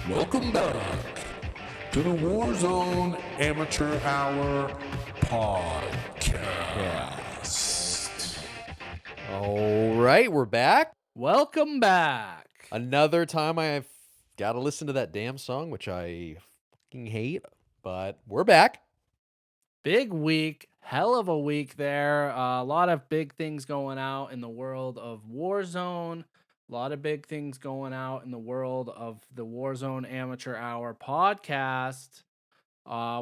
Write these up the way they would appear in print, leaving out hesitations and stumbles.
Welcome back to the Warzone Amateur Hour Podcast. All right, we're back. Welcome back. Another time I've got to listen to that damn song, which I fucking hate, but we're back. Big week, hell of a week there. A lot of big things going out in the world of Warzone. A lot of big things going out in the world of the Warzone Amateur Hour Podcast.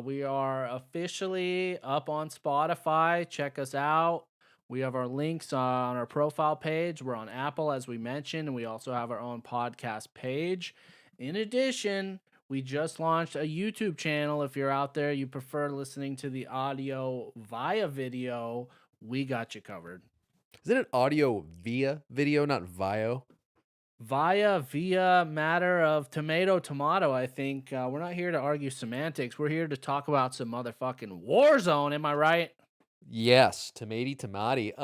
We are officially up on Spotify. Check us out. We have our links on our profile page. We're on Apple, as we mentioned, and we also have our own podcast page. In addition, we just launched a YouTube channel. If you're out there, you prefer listening to the audio via video, we got you covered. Isn't it audio via video, not via? Via matter of tomato, I think. We're not here to argue semantics. We're here to talk about some motherfucking Warzone. Am I right? Yes, tomati.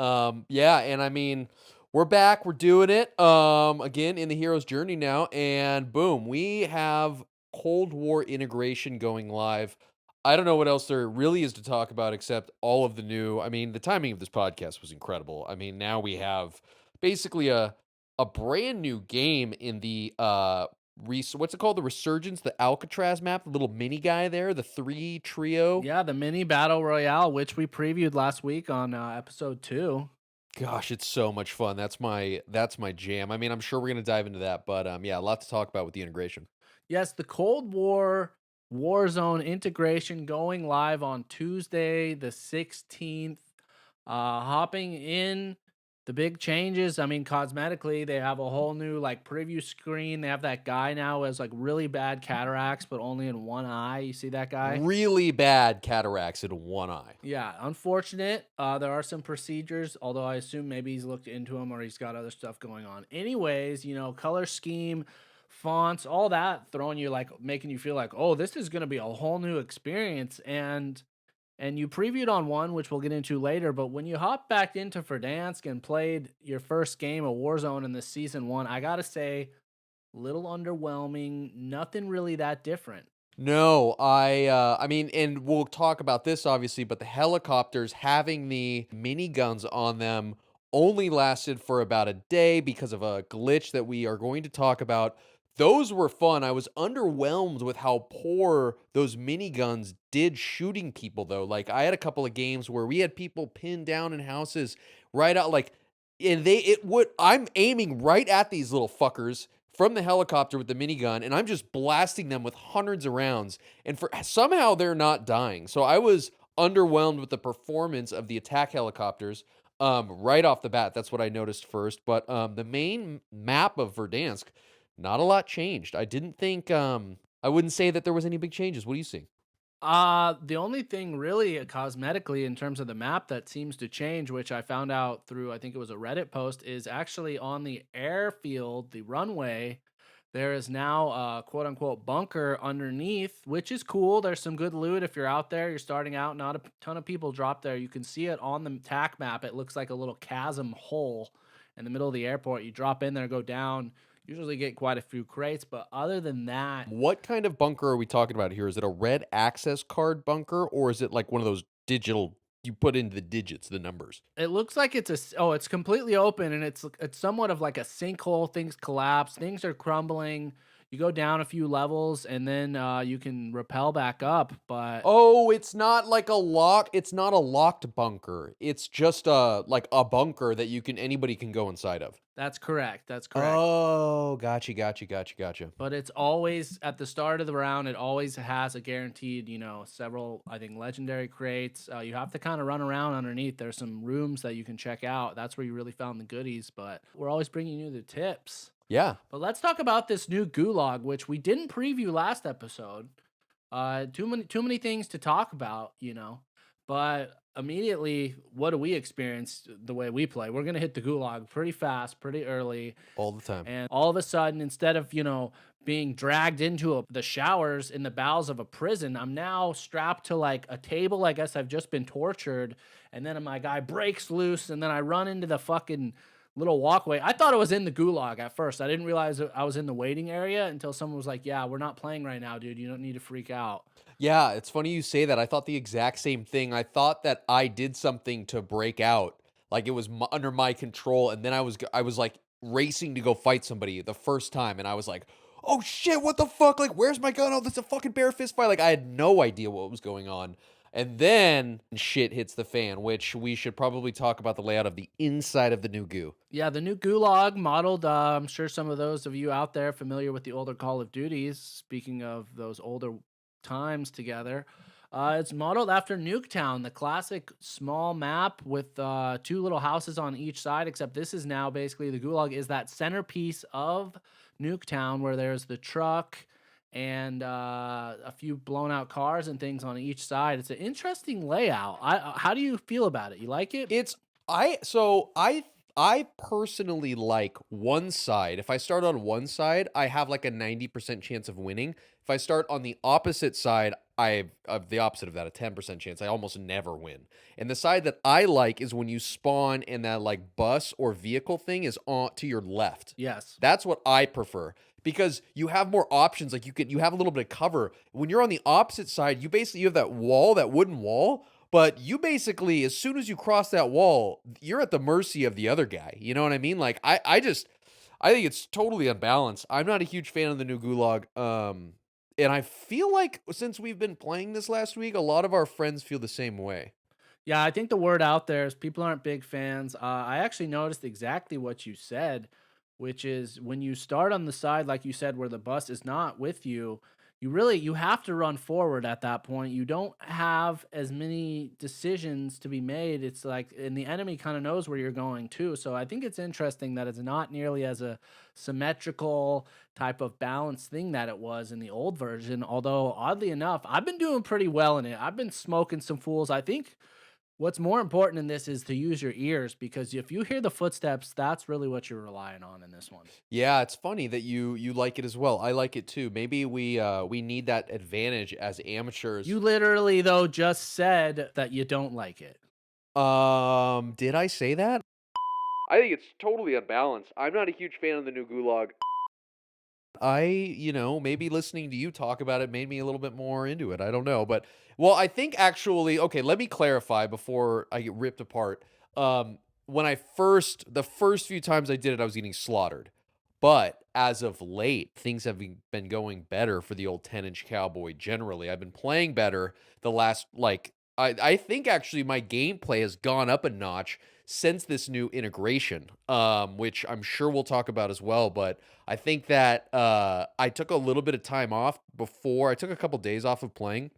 Yeah, and I mean, we're back. We're doing it. Again in the hero's journey now, and boom, we have Cold War integration going live. I don't know what else there really is to talk about except all of the new. I mean, the timing of this podcast was incredible. I mean, now we have basically a brand new game in the what's it called? The Resurgence, the Alcatraz map, the little mini guy there, the 3 trio. Yeah, the mini battle royale, which we previewed last week on episode 2. Gosh, it's so much fun. That's my jam. I mean, I'm sure we're gonna dive into that, but yeah, a lot to talk about with the integration. Yes, the Cold War Warzone integration going live on Tuesday, the 16th. Hopping in the big changes. I mean, cosmetically, they have a whole new like preview screen. They have that guy now who has like really bad cataracts, but only in one eye. You see that guy? Really bad cataracts in one eye. Yeah, unfortunate. There are some procedures, although I assume maybe he's looked into them or he's got other stuff going on. Anyways, color scheme, fonts, all that throwing you like making you feel like, oh, this is gonna be a whole new experience. And you previewed on one, which we'll get into later, but when you hop back into Verdansk and played your first game of Warzone in this season 1, I gotta say, little underwhelming. Nothing really that different. No, I mean, and we'll talk about this obviously, but the helicopters having the miniguns on them only lasted for about a day because of a glitch that we are going to talk about. Those were fun. I was underwhelmed with how poor those miniguns did shooting people, though. Like, I had a couple of games where we had people pinned down in houses right out, like, and I'm aiming right at these little fuckers from the helicopter with the minigun, and I'm just blasting them with hundreds of rounds, and somehow they're not dying. So I was underwhelmed with the performance of the attack helicopters right off the bat. That's what I noticed first. But the main map of Verdansk, not a lot changed. I didn't think, I wouldn't say that there was any big changes. What do you see? The only thing really cosmetically in terms of the map that seems to change, which I found out through, I think it was a Reddit post, is actually on the airfield, the runway, there is now a quote unquote bunker underneath, which is cool. There's some good loot if you're out there, you're starting out, not a ton of people drop there. You can see it on the TAC map. It looks like a little chasm hole in the middle of the airport. You drop in there, go down. Usually get quite a few crates, but other than that... What kind of bunker are we talking about here? Is it a red access card bunker, or is it like one of those digital, you put into the digits, the numbers? It looks like it's completely open, and it's somewhat of like a sinkhole. Things collapse, things are crumbling. You go down a few levels, and then you can rappel back up, but... Oh, it's not like it's not a locked bunker. It's just like a bunker that anybody can go inside of. That's correct. Oh, gotcha. But it's always, at the start of the round, it always has a guaranteed, several, I think, legendary crates. You have to kind of run around underneath. There's some rooms that you can check out. That's where you really found the goodies, but we're always bringing you the tips. Yeah. But let's talk about this new Gulag, which we didn't preview last episode. Too many things to talk about, But immediately, what do we experience the way we play? We're going to hit the Gulag pretty fast, pretty early. All the time. And all of a sudden, instead of, being dragged into the showers in the bowels of a prison, I'm now strapped to like a table. I guess I've just been tortured. And then my guy breaks loose, and then I run into the fucking little walkway. I thought it was in the Gulag at first. I didn't realize I was in the waiting area until someone was like, "Yeah, we're not playing right now, dude. You don't need to freak out." Yeah, it's funny you say that. I thought the exact same thing. I thought that I did something to break out, like it was under my control, and then I was like racing to go fight somebody the first time, and I was like, "Oh shit, what the fuck? Like, where's my gun? Oh, that's a fucking bare fist fight." Like, I had no idea what was going on. And then shit hits the fan, which we should probably talk about the layout of the inside of the new goo. Yeah, the new Gulag modeled. I'm sure some of those of you out there familiar with the older Call of Duties. Speaking of those older times together, it's modeled after Nuketown, the classic small map with two little houses on each side. Except this is now basically the Gulag is that centerpiece of Nuketown, where there's the truck and a few blown out cars and things on each side. It's an interesting layout. How do you feel about it? You like it? It's I personally like one side. If I start on one side, I have like a 90% chance of winning. If I start on the opposite side, I have the opposite of that, a 10% chance. I almost never win. And the side that I like is when you spawn and that like bus or vehicle thing is on to your left. Yes. That's what I prefer because you have more options. Like you have a little bit of cover. When you're on the opposite side, you have that wall, that wooden wall. But you basically, as soon as you cross that wall, you're at the mercy of the other guy. You know what I mean? Like I think it's totally unbalanced. I'm not a huge fan of the new Gulag. And I feel like since we've been playing this last week, a lot of our friends feel the same way. Yeah, I think the word out there is people aren't big fans. I actually noticed exactly what you said, which is when you start on the side, like you said, where the bus is not with you, you have to run forward at that point. You don't have as many decisions to be made. It's like, and the enemy kind of knows where you're going too. So I think it's interesting that it's not nearly as a symmetrical type of balanced thing that it was in the old version. Although oddly enough, I've been doing pretty well in it. I've been smoking some fools. I think what's more important in this is to use your ears because if you hear the footsteps, that's really what you're relying on in this one. Yeah, it's funny that you like it as well. I like it too. Maybe we need that advantage as amateurs. You literally though just said that you don't like it. Did I say that? I think it's totally unbalanced. I'm not a huge fan of the new Gulag. Maybe listening to you talk about it made me a little bit more into it. I don't know. But, well, I think actually, okay, let me clarify before I get ripped apart. When the first few times I did it, I was getting slaughtered. But as of late, things have been going better for the old 10-inch cowboy generally. I've been playing better the last, I think actually my gameplay has gone up a notch since this new integration, which I'm sure we'll talk about as well. But I think that I took a little bit of time off before. I took a couple days off of playing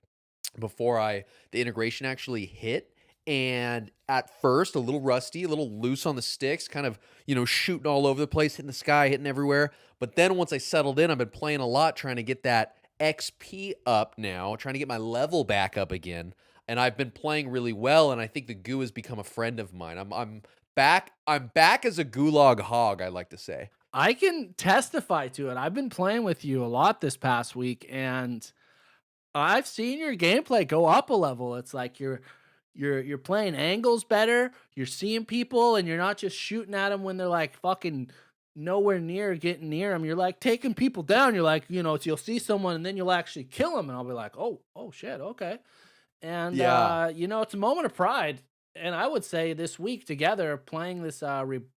before the integration actually hit. And at first, a little rusty, a little loose on the sticks, kind of, shooting all over the place, hitting the sky, hitting everywhere. But then once I settled in, I've been playing a lot, trying to get that XP up now, trying to get my level back up again. And I've been playing really well, and I think the goo has become a friend of mine. I'm back. I'm back as a gulag hog, I like to say. I can testify to it. I've been playing with you a lot this past week, and I've seen your gameplay go up a level. It's like you're playing angles better. You're seeing people, and you're not just shooting at them when they're like fucking nowhere near getting near them. You're like taking people down. You're like, you'll see someone, and then you'll actually kill them, and I'll be like, oh shit, okay. And Yeah. it's a moment of pride. And I would say this week together playing this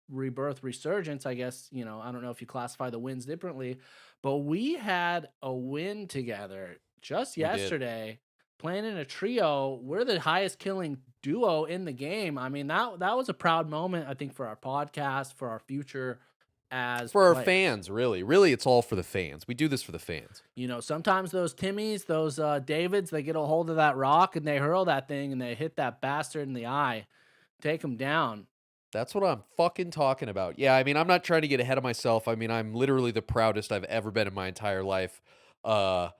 Rebirth Resurgence, I guess, I don't know if you classify the wins differently, but we had a win together just We did. yesterday playing in a trio. We're the highest killing duo in the game. I mean, that was a proud moment, I think, for our podcast, for our future as For our players. fans, really. Really, it's all for the fans. We do this for the fans. Sometimes those Timmies, those Davids, they get a hold of that rock and they hurl that thing and they hit that bastard in the eye, take him down. That's what I'm fucking talking about. Yeah, I mean, I'm not trying to get ahead of myself. I mean, I'm literally the proudest I've ever been in my entire life of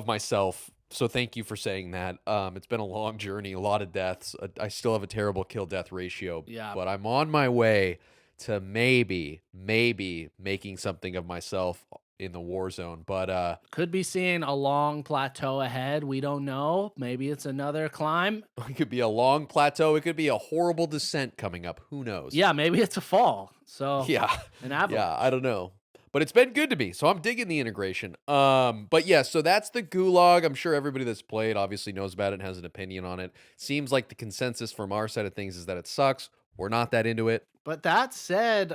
myself. So thank you for saying that. It's been a long journey, a lot of deaths. I still have a terrible kill-death ratio. Yeah. But I'm on my way to maybe making something of myself in the Warzone. But Could be seeing a long plateau ahead. We don't know. Maybe it's another climb. it could be a long plateau. It could be a horrible descent coming up. Who knows? Yeah, maybe it's a fall. So Yeah. an avalanche. Yeah, I don't know. But it's been good to me, so I'm digging the integration. But yeah, so that's the Gulag. I'm sure everybody that's played obviously knows about it and has an opinion on it. Seems like the consensus from our side of things is that it sucks. We're not that into it. But that said,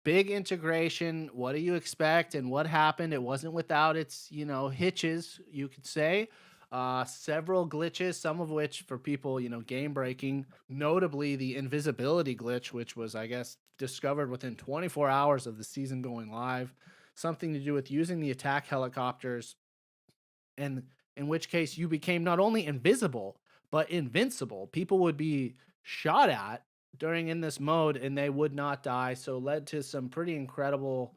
big integration. What do you expect and what happened? It wasn't without its, hitches, you could say. Several glitches, some of which for people, game breaking, notably the invisibility glitch, which was, I guess, discovered within 24 hours of the season going live. Something to do with using the attack helicopters, and in which case you became not only invisible, but invincible. People would be shot at during in this mode and they would not die. So led to some pretty incredible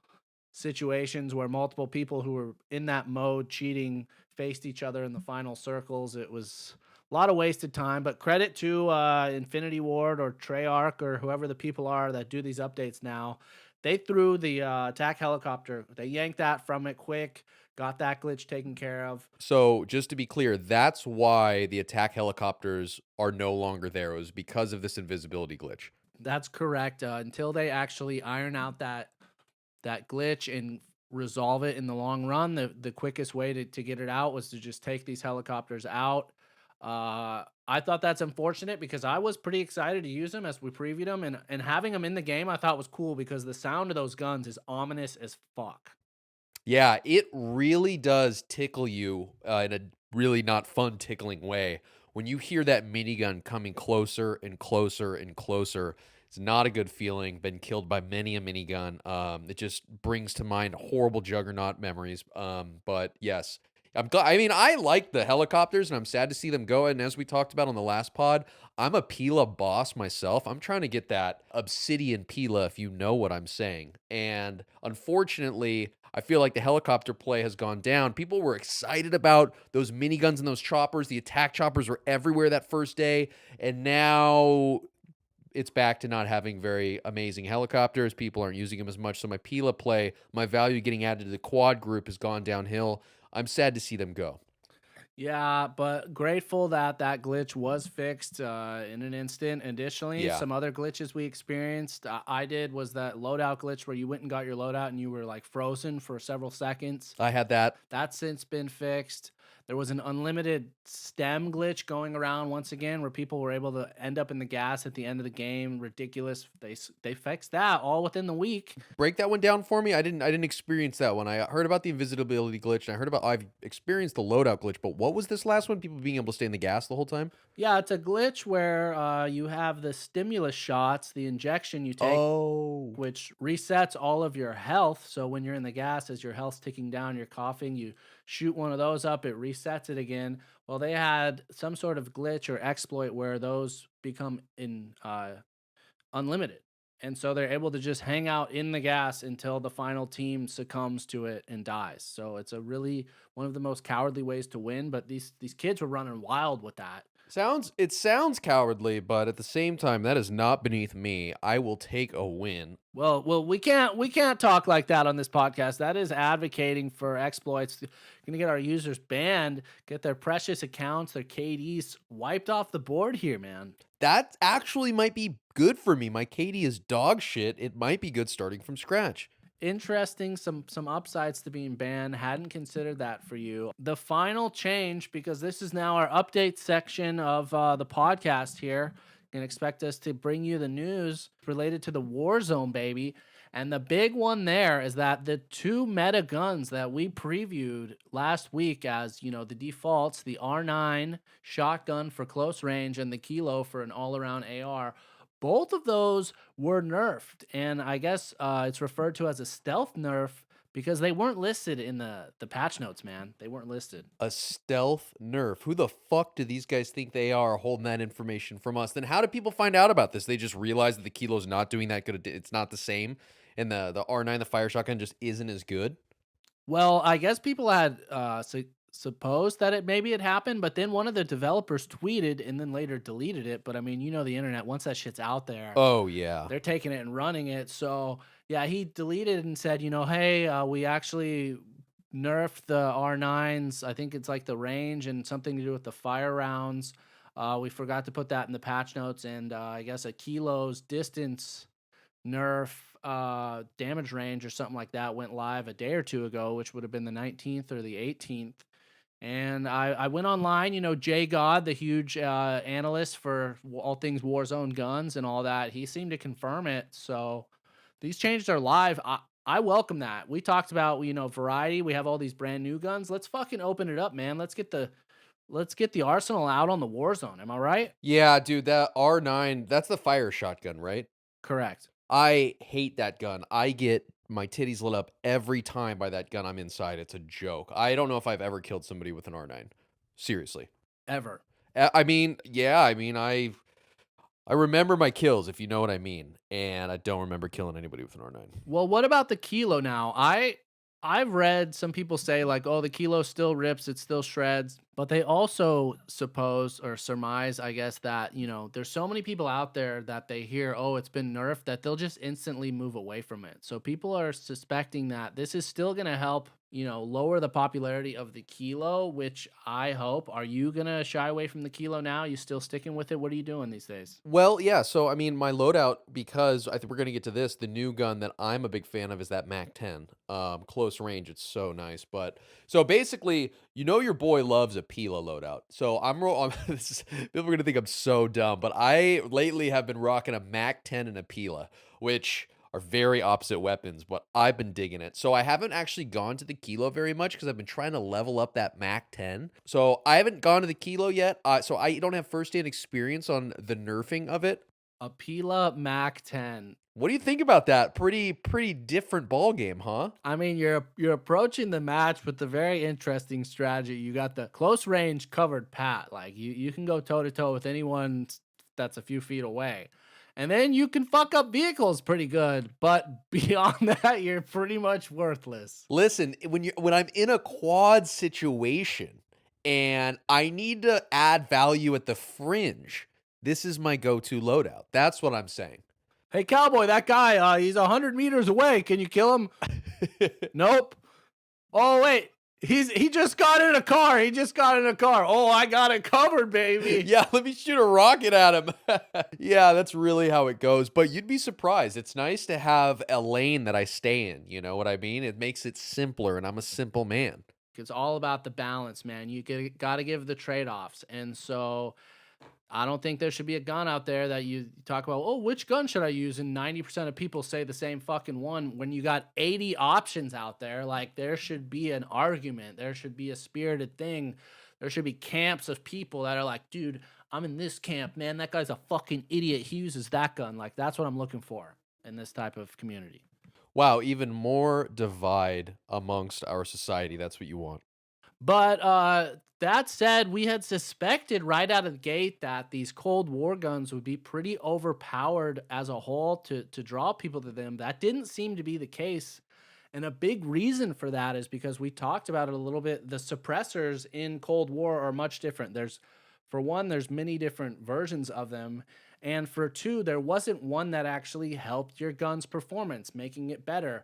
situations where multiple people who were in that mode cheating faced each other in the final circles. It was a lot of wasted time, but credit to Infinity Ward or Treyarch or whoever the people are that do these updates now. They threw the attack helicopter. They yanked that from it quick, got that glitch taken care of. So just to be clear, that's why the attack helicopters are no longer there. It was because of this invisibility glitch. That's correct. Until they actually iron out that glitch and resolve it in the long run, the quickest way to get it out was to just take these helicopters out. I thought that's unfortunate because I was pretty excited to use them as we previewed them, and having them in the game I thought was cool because the sound of those guns is ominous as fuck. Yeah, it really does tickle you in a really not fun tickling way. When you hear that minigun coming closer and closer and closer, it's not a good feeling. Been killed by many a minigun. It just brings to mind horrible Juggernaut memories. But yes, I'm glad. I mean, I like the helicopters, and I'm sad to see them go. And as we talked about on the last pod, I'm a Pila boss myself. I'm trying to get that Obsidian Pila, if you know what I'm saying. And unfortunately, I feel like the helicopter play has gone down. People were excited about those miniguns and those choppers. The attack choppers were everywhere that first day. And now it's back to not having very amazing helicopters. People aren't using them as much. So my Pila play, my value getting added to the quad group has gone downhill. I'm sad to see them go. Yeah, but grateful that glitch was fixed in an instant. Additionally, Yeah. some other glitches we experienced, I did, was that loadout glitch where you went and got your loadout and you were like frozen for several seconds. I had that. That's since been fixed. There was an unlimited stem glitch going around once again where people were able to end up in the gas at the end of the game. Ridiculous. They fixed that all within the week. Break that one down for me. I didn't experience that one. I heard about the invisibility glitch, and I've experienced the loadout glitch, but what was this last one? People being able to stay in the gas the whole time? Yeah, it's a glitch where you have the stimulus shots, the injection you take, which resets all of your health. So when you're in the gas, as your health's ticking down, you're coughing, you shoot one of those up, it resets it again. Well, they had some sort of glitch or exploit where those become unlimited. And so they're able to just hang out in the gas until the final team succumbs to it and dies. So it's a really one of the most cowardly ways to win. But these kids were running wild with that. It sounds cowardly, but at the same time, that is not beneath me. I will take a win. Well, we can't talk like that on this podcast. That is advocating for exploits. You're gonna get our users banned, get their precious accounts, their KDs wiped off the board here, man. That actually might be good for me. My KD is dog shit. It might be good starting from scratch. Interesting, some upsides to being banned. Hadn't considered that for you. The final change, because this is now our update section of the podcast here. You can expect us to bring you the news related to the Warzone, baby. And the big one there is that the two meta guns that we previewed last week as, the defaults, the R9 shotgun for close range and the Kilo for an all-around AR, both of those were nerfed, and I guess it's referred to as a stealth nerf because they weren't listed in the patch notes, man. They weren't listed. A stealth nerf. Who the fuck do these guys think they are holding that information from us? Then how do people find out about this? They just realize that the Kilo's not doing that good. It's not the same, and the R9, the fire shotgun, just isn't as good. Well, I guess people had supposed that it happened, but then one of the developers tweeted and then later deleted it. But I mean, the internet, once that shit's out there, Oh, yeah. they're taking it and running it. So yeah, he deleted and said, hey, we actually nerfed the R9s. I think it's like the range and something to do with the fire rounds. We forgot to put that in the patch notes, and I guess a kilo's distance nerf damage range or something like that went live a day or two ago, which would have been the 19th or the 18th. And I went online, Jay God, the huge analyst for all things Warzone guns and all that, he seemed to confirm it. So these changes are live. I welcome that. We talked about, variety. We have all these brand new guns. Let's fucking open it up, man. Let's get the arsenal out on the Warzone. Am I right? Yeah, dude, that R9, that's the fire shotgun, right? Correct. I hate that gun. I get my titties lit up every time by that gun I'm inside. It's a joke. I don't know if I've ever killed somebody with an R9. Seriously. Ever. I mean, yeah, I remember my kills, if you know what I mean, and I don't remember killing anybody with an R9. Well, what about the kilo now? I've read some people say like, oh, the kilo still rips, it still shreds, but they also suppose or surmise, I guess, that there's so many people out there that they hear, oh, it's been nerfed, that they'll just instantly move away from it. So people are suspecting that this is still going to help lower the popularity of the kilo, which I hope. Are you going to shy away from the kilo now? You still sticking with it? What are you doing these days? Well, yeah, so I mean, my loadout, because I think we're going to get to this, the new gun that I'm a big fan of is that Mac 10. Close range, it's so nice. But so basically, your boy loves a Pila loadout. So people are going to think I'm so dumb, but I lately have been rocking a Mac 10 and a Pila, which are very opposite weapons, but I've been digging it. So I haven't actually gone to the kilo very much because I've been trying to level up that Mac 10. So I haven't gone to the kilo yet. So I don't have firsthand experience on the nerfing of it. A Pila Mac 10. What do you think about that? Pretty different ball game, huh? I mean, you're approaching the match with a very interesting strategy. You got the close range covered pat. Like you can go toe to toe with anyone that's a few feet away. And then you can fuck up vehicles pretty good, but beyond that, you're pretty much worthless. Listen, when I'm in a quad situation and I need to add value at the fringe, this is my go-to loadout. That's what I'm saying. Hey, cowboy, that guy, he's 100 meters away. Can you kill him? Nope. Oh, wait. He just got in a car. Oh, I got it covered, baby. Yeah, let me shoot a rocket at him. Yeah, that's really how it goes. But you'd be surprised. It's nice to have a lane that I stay in. You know what I mean? It makes it simpler, and I'm a simple man. It's all about the balance, man. You got to give the trade-offs. And so I don't think there should be a gun out there that you talk about, oh, which gun should I use? And 90% of people say the same fucking one. When you got 80 options out there, like there should be an argument. There should be a spirited thing. There should be camps of people that are like, dude, I'm in this camp, man. That guy's a fucking idiot. He uses that gun. Like that's what I'm looking for in this type of community. Wow, even more divide amongst our society. That's what you want. But that said, we had suspected right out of the gate that these Cold War guns would be pretty overpowered as a whole to draw people to them. That didn't seem to be the case. And a big reason for that is because we talked about it a little bit. The suppressors in Cold War are much different. For one, there's many different versions of them. And for two, there wasn't one that actually helped your gun's performance, making it better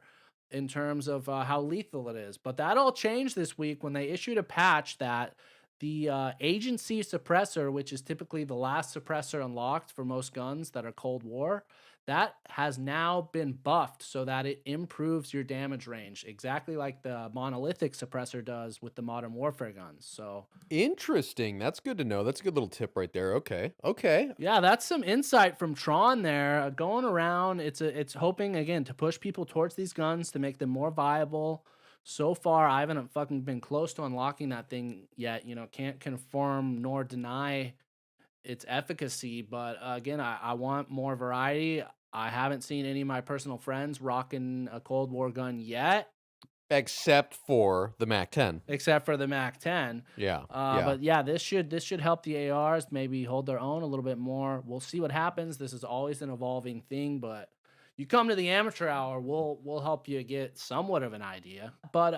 in terms of how lethal it is. But that all changed this week when they issued a patch that the agency suppressor, which is typically the last suppressor unlocked for most guns that are Cold War, that has now been buffed so that it improves your damage range, exactly like the monolithic suppressor does with the Modern Warfare guns. So interesting. That's good to know. That's a good little tip right there. Okay. Yeah, that's some insight from Tron there. Going around, it's hoping again to push people towards these guns to make them more viable. So far, I haven't fucking been close to unlocking that thing yet. Can't confirm nor deny its efficacy. But again, I want more variety. I haven't seen any of my personal friends rocking a Cold War gun yet. Except for the Mac 10. Except for the Mac 10. Yeah. But yeah, this should help the ARs maybe hold their own a little bit more. We'll see what happens. This is always an evolving thing, but you come to the amateur hour, we'll help you get somewhat of an idea. But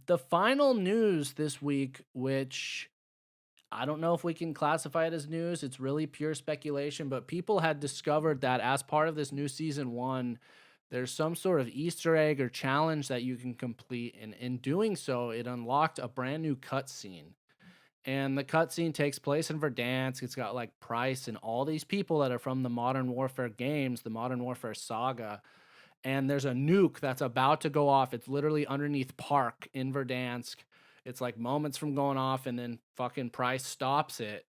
The final news this week, which I don't know if we can classify it as news. It's really pure speculation, but people had discovered that as part of this new season 1, there's some sort of Easter egg or challenge that you can complete, and in doing so, it unlocked a brand new cutscene. And the cutscene takes place in Verdansk. It's got like Price and all these people that are from the Modern Warfare games, the Modern Warfare saga. And there's a nuke that's about to go off. It's literally underneath Park in Verdansk. It's like moments from going off, and then fucking Price stops it.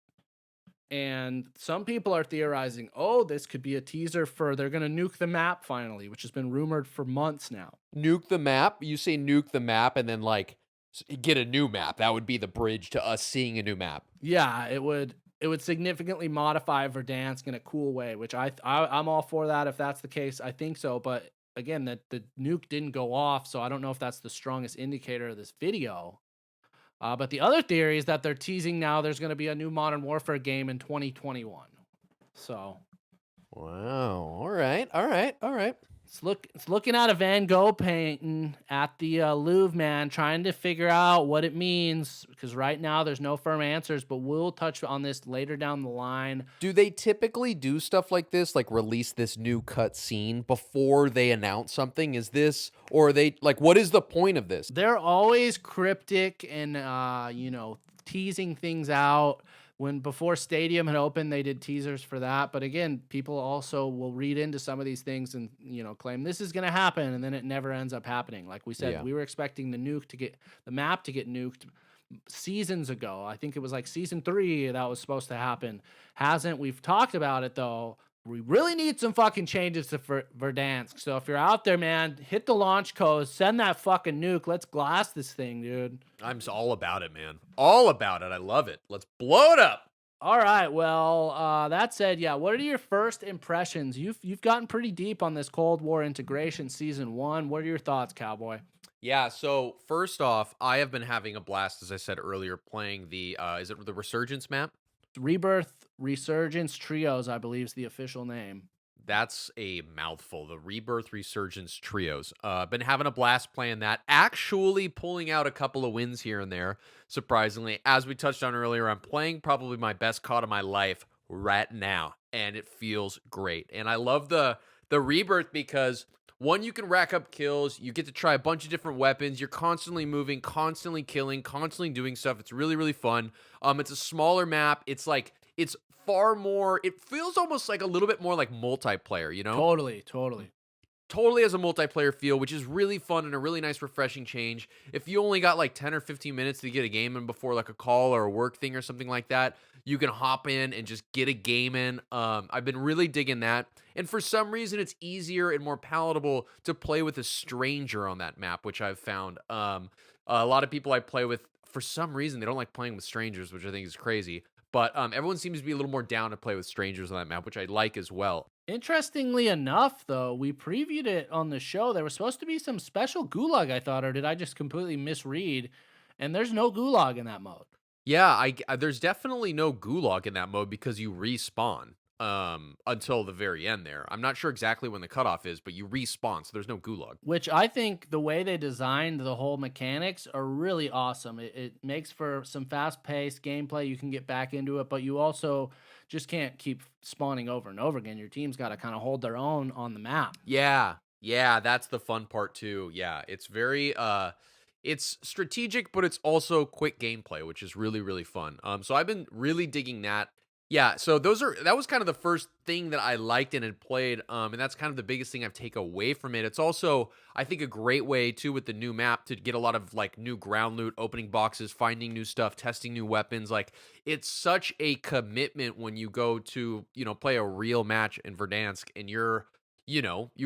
And some people are theorizing, oh, this could be a teaser for they're going to nuke the map finally, which has been rumored for months now. Nuke the map? You say nuke the map and then like get a new map. That would be the bridge to us seeing a new map. Yeah, it would significantly modify Verdansk in a cool way, which I'm all for that if that's the case. I think so, but again, that the nuke didn't go off, so I don't know if that's the strongest indicator of this video. But the other theory is that they're teasing now there's going to be a new Modern Warfare game in 2021. So, wow. All right. It's looking at a Van Gogh painting at the Louvre, man, trying to figure out what it means, because right now there's no firm answers, but we'll touch on this later down the line. Do they typically do stuff like this, like release this new cut scene before they announce something? Is this, or are they, like, what is the point of this? They're always cryptic and, teasing things out. When before Stadium had opened, they did teasers for that. But again, people also will read into some of these things and, claim this is going to happen. And then it never ends up happening. Like we said, we were expecting the map to get nuked seasons ago. I think it was like season 3 that was supposed to happen. Hasn't. We've talked about it though. We really need some fucking changes to Verdansk. So if you're out there, man, hit the launch code, send that fucking nuke. Let's glass this thing, dude. I'm all about it, man. All about it. I love it. Let's blow it up. All right. Well, that said, yeah. What are your first impressions? You've gotten pretty deep on this Cold War integration season 1. What are your thoughts, Cowboy? Yeah. So first off, I have been having a blast, as I said earlier, playing the is it the Resurgence map? Rebirth Resurgence Trios, I believe, is the official name. That's a mouthful. The Rebirth Resurgence Trios. Been having a blast playing that. Actually pulling out a couple of wins here and there, surprisingly. As we touched on earlier, I'm playing probably my best COD of my life right now, and it feels great. And I love the Rebirth because, one, you can rack up kills. You get to try a bunch of different weapons. You're constantly moving, constantly killing, constantly doing stuff. It's really, really fun. It's a smaller map. It's far more, it feels almost like a little bit more like multiplayer, you know? Totally Has a multiplayer feel, which is really fun and a really nice, refreshing change. If you only got like 10 or 15 minutes to get a game in before like a call or a work thing or something like that, you can hop in and just get a game in. I've been really digging that. And for some reason, it's easier and more palatable to play with a stranger on that map, which I've found. A lot of people I play with, for some reason, they don't like playing with strangers, which I think is crazy. But everyone seems to be a little more down to play with strangers on that map, which I like as well. Interestingly enough, though, we previewed it on the show. There was supposed to be some special Gulag, I thought, or did I just completely misread? And there's no Gulag in that mode. Yeah, there's definitely no Gulag in that mode because you respawn until the very end there. I'm not sure exactly when the cutoff is, but you respawn, so there's no Gulag. Which I think the way they designed the whole mechanics are really awesome. It makes for some fast-paced gameplay. You can get back into it, but you also just can't keep spawning over and over again. Your team's got to kind of hold their own on the map. Yeah, that's the fun part too. Yeah, it's very it's strategic, but it's also quick gameplay, which is really, really fun. So I've been really digging that. Yeah, so that was kind of the first thing that I liked and had played, and that's kind of the biggest thing I've taken away from it. It's also, I think, a great way, too, with the new map to get a lot of, like, new ground loot, opening boxes, finding new stuff, testing new weapons. Like, it's such a commitment when you go to, play a real match in Verdansk, and you're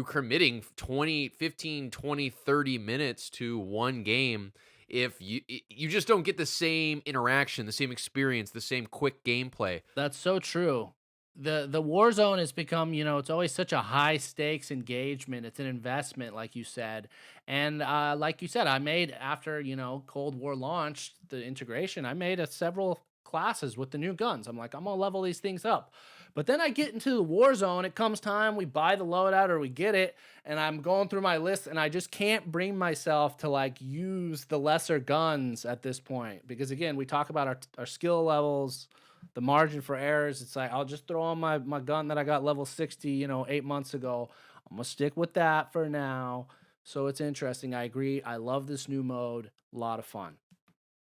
committing 15, 20, 30 minutes to one game. If you just don't get the same interaction, the same experience, the same quick gameplay. That's so true. The Warzone has become, it's always such a high stakes engagement. It's an investment, like you said. And like you said, I made after, Cold War launched the integration, I made several classes with the new guns. I'm like, I'm gonna level these things up. But then I get into the war zone. It comes time, we buy the loadout or we get it, and I'm going through my list, and I just can't bring myself to like use the lesser guns at this point. Because again, we talk about our skill levels, the margin for errors. It's like I'll just throw on my gun that I got level 60, 8 months ago. I'm gonna stick with that for now. So it's interesting. I agree. I love this new mode. A lot of fun.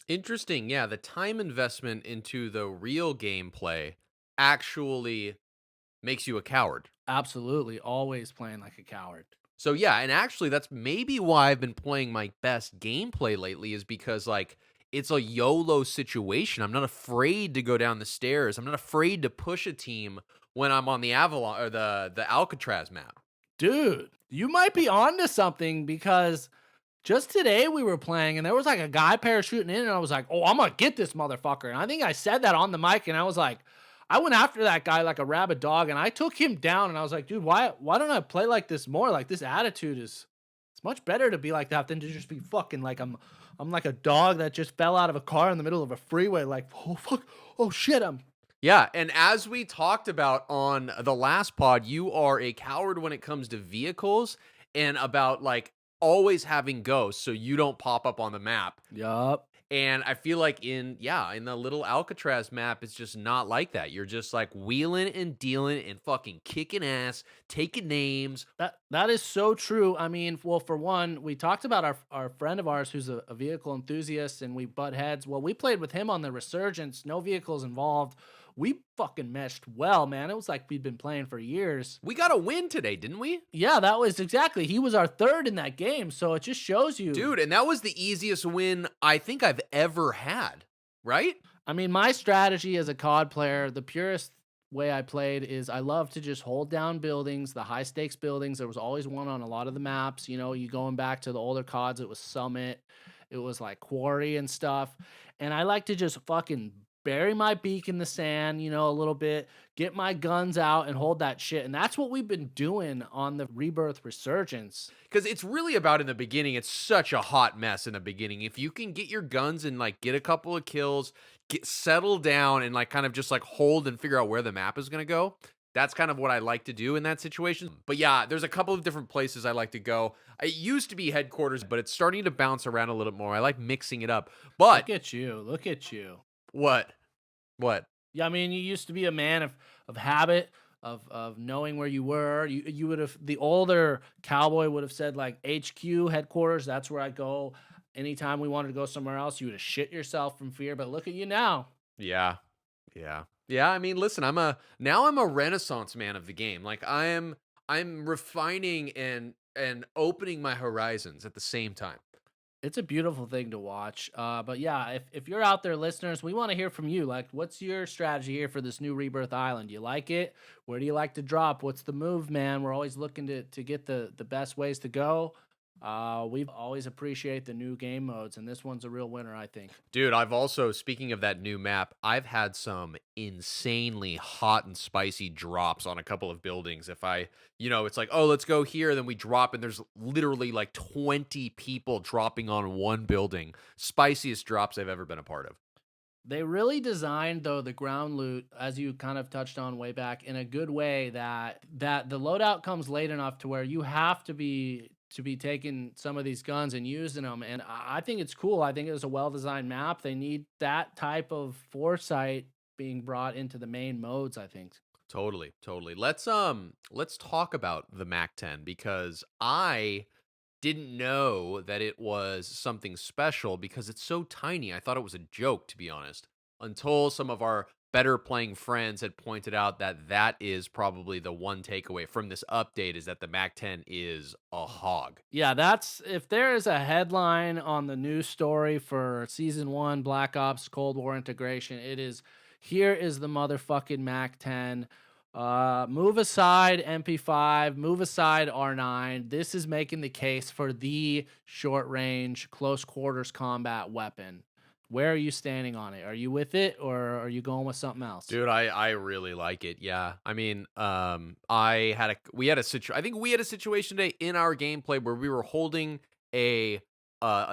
Interesting. Yeah, the time investment into the real gameplay actually makes you a coward. Absolutely. Always playing like a coward. So yeah, and actually that's maybe why I've been playing my best gameplay lately is because like it's a YOLO situation. I'm not afraid to go down the stairs. I'm not afraid to push a team when I'm on the Avalon or the Alcatraz map. Dude, you might be onto something because just today we were playing and there was like a guy parachuting in and I was like, oh, I'm going to get this motherfucker. And I think I said that on the mic and I was like, I went after that guy like a rabid dog and I took him down and I was like, dude, why don't I play like this more? Like this attitude it's much better to be like that than to just be fucking like I'm like a dog that just fell out of a car in the middle of a freeway like, oh fuck, oh shit, Yeah, and as we talked about on the last pod, you are a coward when it comes to vehicles and about like always having ghosts so you don't pop up on the map. yup. And I feel like in the little Alcatraz map, it's just not like that. You're just like wheeling and dealing and fucking kicking ass, taking names. That is so true. I mean, well, for one, we talked about our friend of ours who's a vehicle enthusiast and we butt heads. Well, we played with him on the Resurgence, no vehicles involved. We fucking meshed well, man. It was like we'd been playing for years. We got a win today, didn't we? Yeah, that was exactly. He was our third in that game, so it just shows you. Dude, and that was the easiest win I think I've ever had, right? I mean, my strategy as a COD player, the purest way I played is I love to just hold down buildings, the high stakes buildings. There was always one on a lot of the maps. You going back to the older CODs, it was Summit, it was like Quarry and stuff. And I like to just fucking bury my beak in the sand, a little bit, get my guns out and hold that shit. And that's what we've been doing on the Rebirth Resurgence. Because it's really about in the beginning, it's such a hot mess in the beginning. If you can get your guns and like get a couple of kills, get settled down and like kind of just like hold and figure out where the map is going to go. That's kind of what I like to do in that situation. But yeah, there's a couple of different places I like to go. It used to be headquarters, but it's starting to bounce around a little more. I like mixing it up. But Look at you. Look at you. What? Yeah, I mean, you used to be a man of habit, of knowing where you were. You would have, the older cowboy would have said like HQ headquarters. That's where I go. Anytime we wanted to go somewhere else, you would have shit yourself from fear. But look at you now. Yeah. I mean, listen, I'm a renaissance man of the game. Like I'm refining and opening my horizons at the same time. It's a beautiful thing to watch. But yeah, if you're out there, listeners, we want to hear from you. Like, what's your strategy here for this new Rebirth Island? You like it? Where do you like to drop? What's the move, man? We're always looking to get the best ways to go. We always appreciate the new game modes, and this one's a real winner, I think. Dude, I've also, speaking of that new map, I've had some insanely hot and spicy drops on a couple of buildings. If it's like, oh, let's go here, then we drop, and there's literally like 20 people dropping on one building. Spiciest drops I've ever been a part of. They really designed, though, the ground loot, as you kind of touched on way back, in a good way that the loadout comes late enough to where you have to be taking some of these guns and using them. And I think it's cool. I think it's a well-designed map. They need that type of foresight being brought into the main modes, I think. Totally. Let's talk about the MAC-10 because I didn't know that it was something special because it's so tiny. I thought it was a joke, to be honest, until some of our better playing friends had pointed out that is probably the one takeaway from this update is that the MAC-10 is a hog. Yeah, that's, if there is a headline on the news story for Season 1 Black Ops Cold War integration, it is, here is the motherfucking MAC-10. Move aside MP5, move aside R9. This is making the case for the short-range, close-quarters combat weapon. Where are you standing on it? Are you with it, or are you going with something else? Dude, I really like it. Yeah. I mean, I think we had a situation today in our gameplay where we were holding a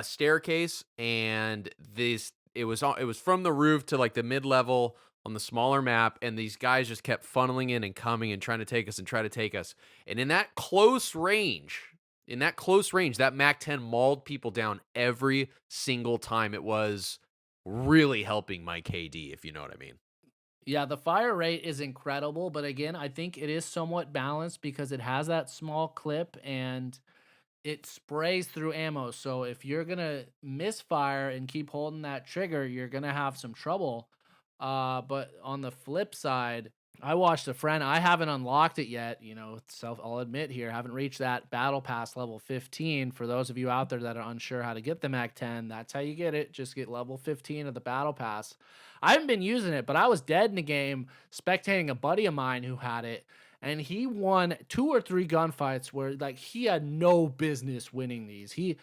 staircase and this it was from the roof to like the mid level on the smaller map, and these guys just kept funneling in and coming and trying to take us and try to take us. And in that close range, that MAC-10 mauled people down every single time. It was really helping my KD, if you know what I mean. Yeah, the fire rate is incredible, but again, I think it is somewhat balanced because it has that small clip and it sprays through ammo. So if you're gonna misfire and keep holding that trigger, you're gonna have some trouble. But on the flip side, I watched a friend. I haven't unlocked it yet. I'll admit here, haven't reached that battle pass level 15. For those of you out there that are unsure how to get the MAC-10, that's how you get it. Just get level 15 of the battle pass. I haven't been using it, but I was dead in the game spectating a buddy of mine who had it, and he won 2 or 3 gunfights where like he had no business winning these. He's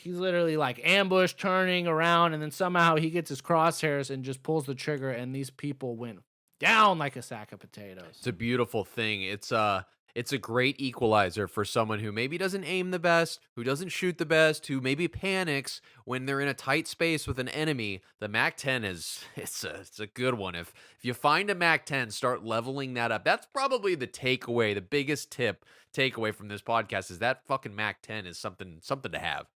literally like ambush turning around, and then somehow he gets his crosshairs and just pulls the trigger, and these people went down like a sack of potatoes. It's a beautiful thing. It's a great equalizer for someone who maybe doesn't aim the best, who doesn't shoot the best, who maybe panics when they're in a tight space with an enemy. The MAC-10 it's a good one. If you find a MAC-10, start leveling that up. That's probably the takeaway, the biggest takeaway from this podcast is that fucking MAC-10 is something to have.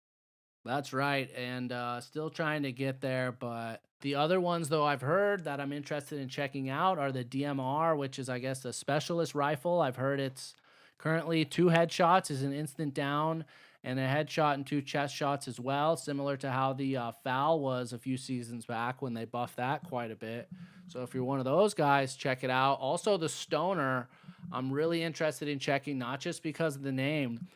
That's right, and still trying to get there, but the other ones, though, I've heard that I'm interested in checking out are the DMR, which is, I guess, a specialist rifle. I've heard it's currently 2 headshots is an instant down, and a headshot and 2 chest shots as well, similar to how the FAL was a few seasons back when they buffed that quite a bit. So if you're one of those guys, check it out. Also, the Stoner, I'm really interested in checking, not just because of the name,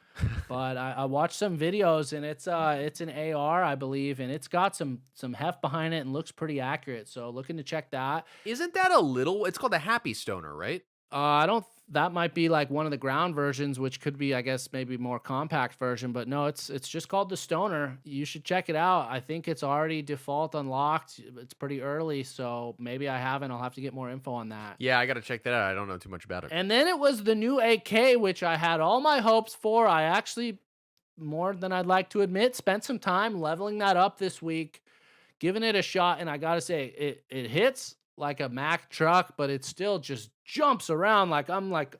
but I watched some videos, and it's an AR, I believe, and it's got some heft behind it and looks pretty accurate. So looking to check that. Isn't that it's called the Happy Stoner, right? I don't. That might be like one of the ground versions, which could be, I guess, maybe more compact version. But no, it's just called the Stoner. You should check it out. I think it's already default unlocked. It's pretty early, so maybe I haven't. I'll have to get more info on that. Yeah, I got to check that out. I don't know too much about it. And then it was the new AK, which I had all my hopes for. I actually, more than I'd like to admit, spent some time leveling that up this week, giving it a shot, and I gotta say, it hits like a Mack truck, but it still just jumps around like I'm like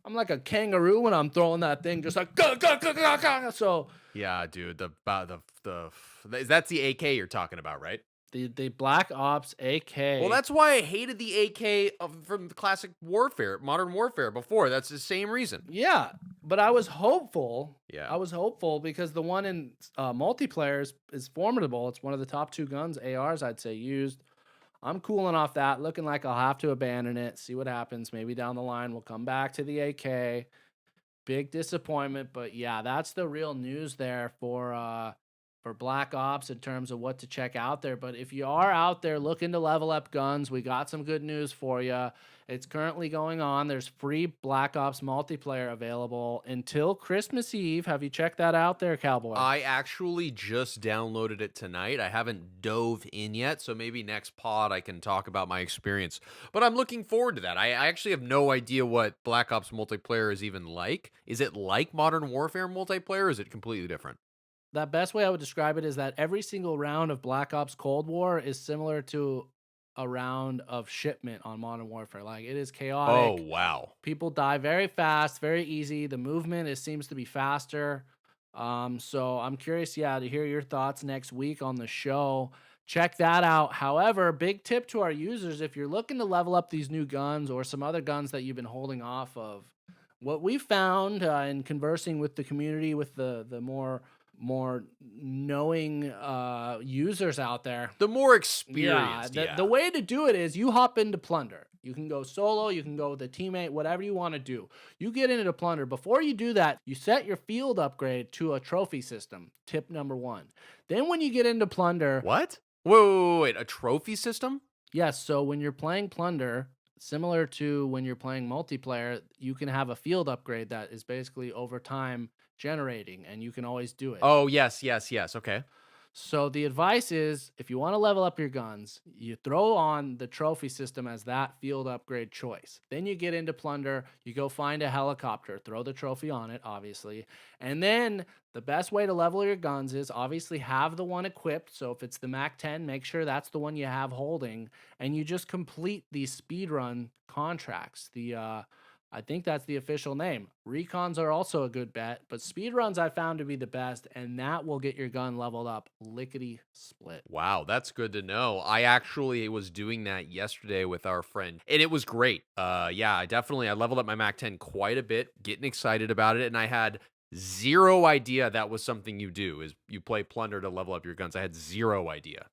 a kangaroo when I'm throwing that thing, just like gah, gah, gah, gah, gah. So yeah, dude, that's the AK you're talking about, right? the Black Ops AK. Well, that's why I hated the AK from the classic Warfare, Modern Warfare before. That's the same reason. Yeah, but I was hopeful. Yeah. I was hopeful because the one in multiplayer is formidable. It's one of the top 2 guns, ARs, I'd say, used. I'm cooling off that, looking like I'll have to abandon it, see what happens. Maybe down the line we'll come back to the AK. Big disappointment, but yeah, that's the real news there for Black Ops in terms of what to check out there. But if you are out there looking to level up guns, we got some good news for you. It's currently going on. There's free Black Ops multiplayer available until Christmas Eve. Have you checked that out there, Cowboy? I actually just downloaded it tonight. I haven't dove in yet, so maybe next pod I can talk about my experience. But I'm looking forward to that. I actually have no idea what Black Ops multiplayer is even like. Is it like Modern Warfare multiplayer, or is it completely different? The best way I would describe it is that every single round of Black Ops Cold War is similar to a round of shipment on Modern Warfare. Like, it is chaotic. Oh, wow. People die very fast, very easy. The movement seems to be faster. So I'm curious, to hear your thoughts next week on the show. Check that out. However, big tip to our users, if you're looking to level up these new guns or some other guns that you've been holding off of, what we found in conversing with the community, with the more knowing users out there, the more experienced. The way to do it is you hop into Plunder. You can go solo, you can go with a teammate, whatever you want to do. You get into Plunder. Before you do that, you set your field upgrade to a trophy system. Tip number 1. Then when you get into Plunder, what? Wait, a trophy system? Yes. So when you're playing Plunder, similar to when you're playing multiplayer, you can have a field upgrade that is basically over time generating, and you can always do it. Oh, yes. Okay. So the advice is, if you want to level up your guns, you throw on the trophy system as that field upgrade choice. Then you get into plunder, you go find a helicopter, throw the trophy on it, obviously. And then the best way to level your guns is obviously have the one equipped. So if it's the Mac 10, make sure that's the one you have holding, and you just complete these speedrun contracts. I think that's the official name. Recons are also a good bet, but speedruns I found to be the best, and that will get your gun leveled up lickety split. Wow, that's good to know. I actually was doing that yesterday with our friend, and it was great. Yeah, I leveled up my Mac 10 quite a bit, getting excited about it, and I had zero idea that was something you do, is you play plunder to level up your guns. I had zero idea.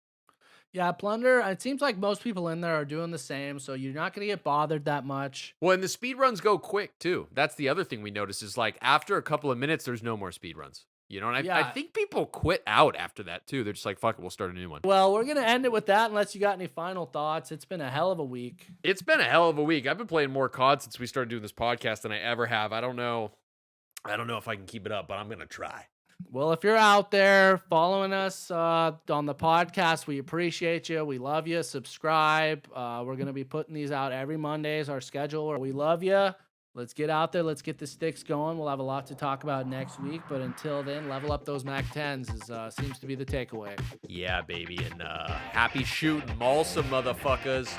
Yeah, plunder, it seems like most people in there are doing the same, so you're not going to get bothered that much. Well, and the speed runs go quick too. That's the other thing we noticed is like after a couple of minutes, there's no more speed runs. You know, and I Yeah. think people quit out after that too. They're just like, fuck it, we'll start a new one. Well, we're going to end it with that unless you got any final thoughts. It's been a hell of a week. It's been a hell of a week. I've been playing more COD since we started doing this podcast than I ever have. I don't know if I can keep it up, but I'm gonna try. Well, if you're out there following us on the podcast, we appreciate you. We love you. Subscribe. We're going to be putting these out every Monday is our schedule. We love you. Let's get out there. Let's get the sticks going. We'll have a lot to talk about next week. But until then, level up those Mac 10s seems to be the takeaway. Yeah, baby. And happy shooting, Malsa motherfuckers.